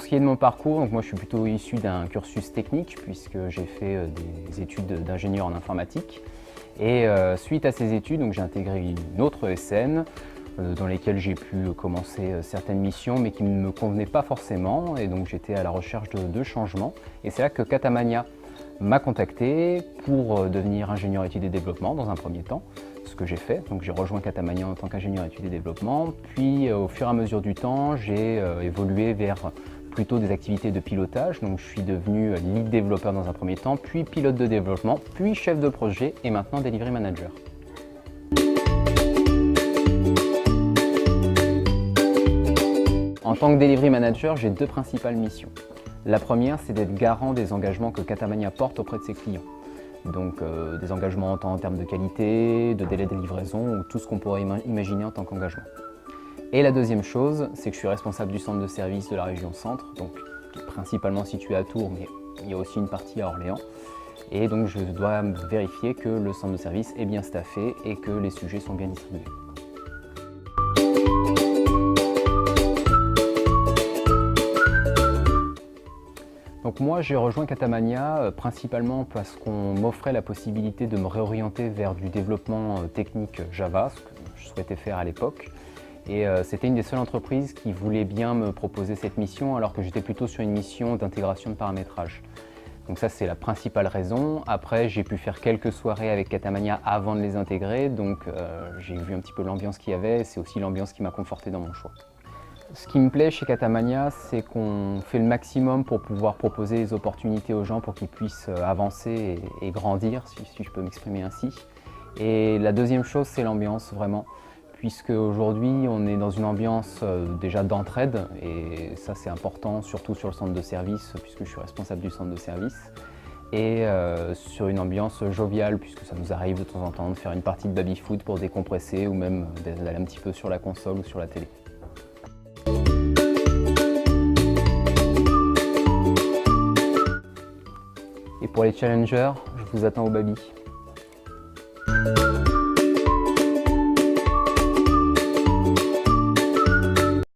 ce qui est de mon parcours, donc moi je suis plutôt issu d'un cursus technique puisque j'ai fait des études d'ingénieur en informatique. Et suite à ces études, j'ai intégré une autre ESN dans lesquelles j'ai pu commencer certaines missions mais qui ne me convenaient pas forcément, et donc j'étais à la recherche de changements. Et c'est là que Catamania m'a contacté pour devenir ingénieur études et développement dans un premier temps, ce que j'ai fait. Donc j'ai rejoint Catamania en tant qu'ingénieur études et développement, puis au fur et à mesure du temps, j'ai évolué vers plutôt des activités de pilotage. Donc je suis devenu lead développeur dans un premier temps, puis pilote de développement, puis chef de projet et maintenant delivery manager. En tant que delivery manager, j'ai deux principales missions. La première, c'est d'être garant des engagements que Catamania porte auprès de ses clients. Donc des engagements en termes de qualité, de délai de livraison ou tout ce qu'on pourrait imaginer en tant qu'engagement. Et la deuxième chose, c'est que je suis responsable du centre de service de la région Centre, donc principalement situé à Tours, mais il y a aussi une partie à Orléans. Et donc je dois vérifier que le centre de service est bien staffé et que les sujets sont bien distribués. Donc moi j'ai rejoint Catamania principalement parce qu'on m'offrait la possibilité de me réorienter vers du développement technique Java, ce que je souhaitais faire à l'époque. Et c'était une des seules entreprises qui voulait bien me proposer cette mission alors que j'étais plutôt sur une mission d'intégration de paramétrage. Donc ça c'est la principale raison. Après j'ai pu faire quelques soirées avec Catamania avant de les intégrer, donc j'ai vu un petit peu l'ambiance qu'il y avait, c'est aussi l'ambiance qui m'a conforté dans mon choix. Ce qui me plaît chez Catamania, c'est qu'on fait le maximum pour pouvoir proposer des opportunités aux gens pour qu'ils puissent avancer et grandir, si je peux m'exprimer ainsi. Et la deuxième chose, c'est l'ambiance, vraiment, puisque aujourd'hui, on est dans une ambiance déjà d'entraide, et ça c'est important, surtout sur le centre de service, puisque je suis responsable du centre de service, et sur une ambiance joviale, puisque ça nous arrive de temps en temps de faire une partie de baby-foot pour décompresser, ou même d'aller un petit peu sur la console ou sur la télé. Et pour les challengers, je vous attends au baby.